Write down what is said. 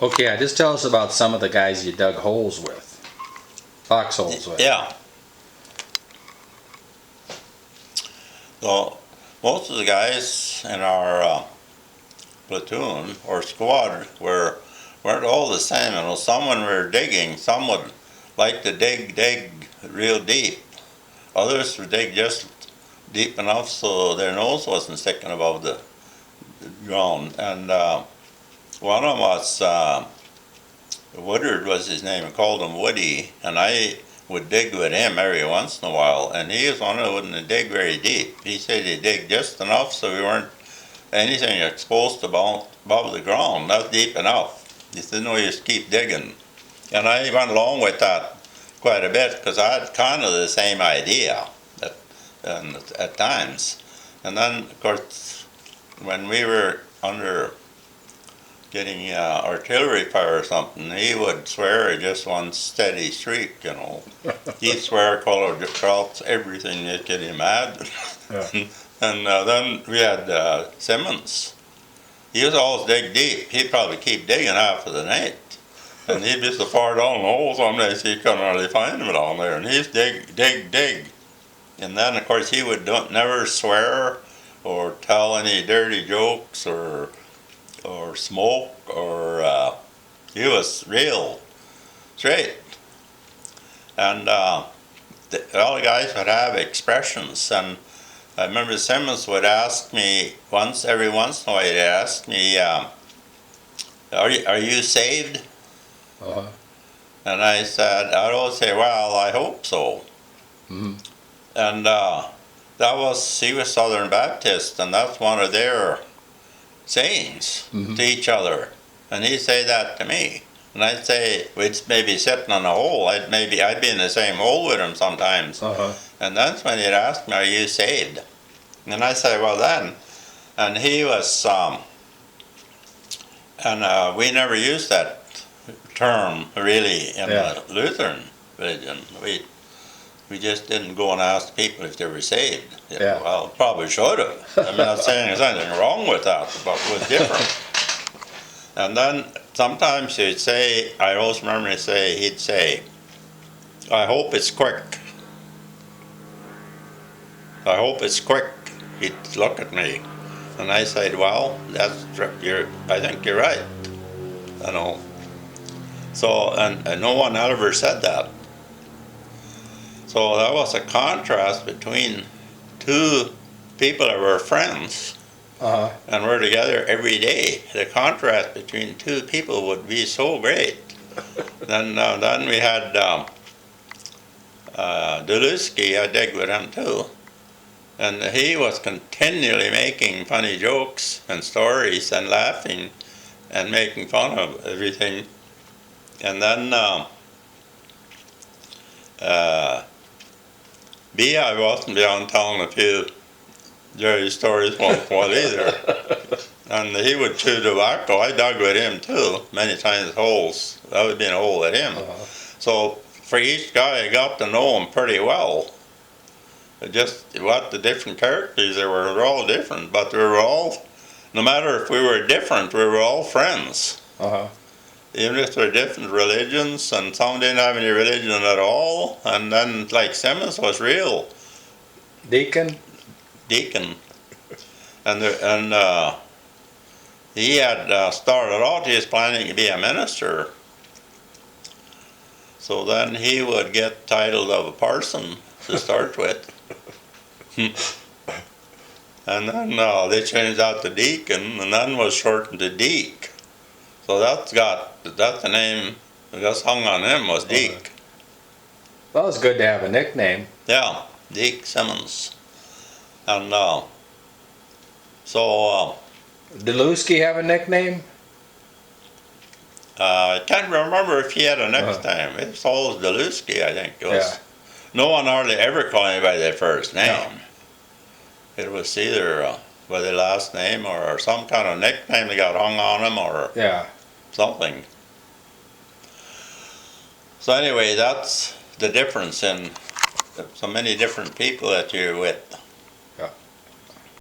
Okay, just tell us about some of the guys you dug holes with. Foxholes with. Yeah. So most of the guys in our platoon or squad weren't all the same. You know, some when we were digging, some would like to dig real deep. Others would dig just deep enough so their nose wasn't sticking above the ground. And one of them was Woodard was his name. I called him Woody, and I would dig with him every once in a while. And he was one who wouldn't dig very deep. He said he'd dig just enough so we weren't anything exposed above the ground, not deep enough. He said, no, you just keep digging. And I went along with that quite a bit because I had kind of the same idea at times. And then, of course, when we were under getting artillery fire or something, he would swear just one steady streak, you know. He'd swear, colored across everything you could imagine. Yeah. And then we had Simmons. He was always dig deep. He'd probably keep digging half of the night. And he'd be so far down the hole some days he couldn't really find him down there. And he'd dig. And then, of course, he would never swear or tell any dirty jokes or smoke or he was real straight. And all the guys would have expressions. And I remember Simmons would ask me every once in a while, he'd ask me, are you saved? Uh-huh. And I said, I'd always say, well, I hope so. Mm-hmm. And he was Southern Baptist, and that's one of their sayings to each other. And he'd say that to me. And I'd say, we'd maybe sitting on a hole, I'd be in the same hole with him sometimes. Uh-huh. And that's when he'd ask me, are you saved? And I say, well then. And he was, we never used that term really in the Lutheran religion. We just didn't go and ask people if they were saved. Yeah. Well, probably should have. I'm not saying there's anything wrong with that, but it was different. And then sometimes he'd say, I always remember he'd say, I hope it's quick. I hope it's quick. He'd look at me. And I said, well, I think you're right. You know. So, and no one ever said that. So that was a contrast between two people that were friends and were together every day. The contrast between two people would be so great. Then we had Delusky. I dig with him too. And he was continually making funny jokes and stories and laughing and making fun of everything. And then I wasn't beyond telling a few dirty stories once in a while either. And he would chew tobacco. I dug with him too, many times holes. I would be in a hole with him. So for each guy, I got to know him pretty well. Just what the different characters they were all different, but we were all, no matter if we were different, we were all friends. Even if they're different religions, and some didn't have any religion at all, and then like Simmons was real deacon, and he had started out. He was planning to be a minister, so then he would get titled of a parson to start with. And then they changed out to deacon, and then was shortened to Deke. So that's the name that's hung on him was Deke. Well, it's good to have a nickname. Yeah, Deke Simmons. And so Delusky have a nickname? I can't remember if he had a nickname. It was always Delusky, I think. It was. No one hardly ever called me by their first name. No. It was either by their last name or some kind of nickname that got hung on them or something. So anyway, that's the difference in so many different people that you're with.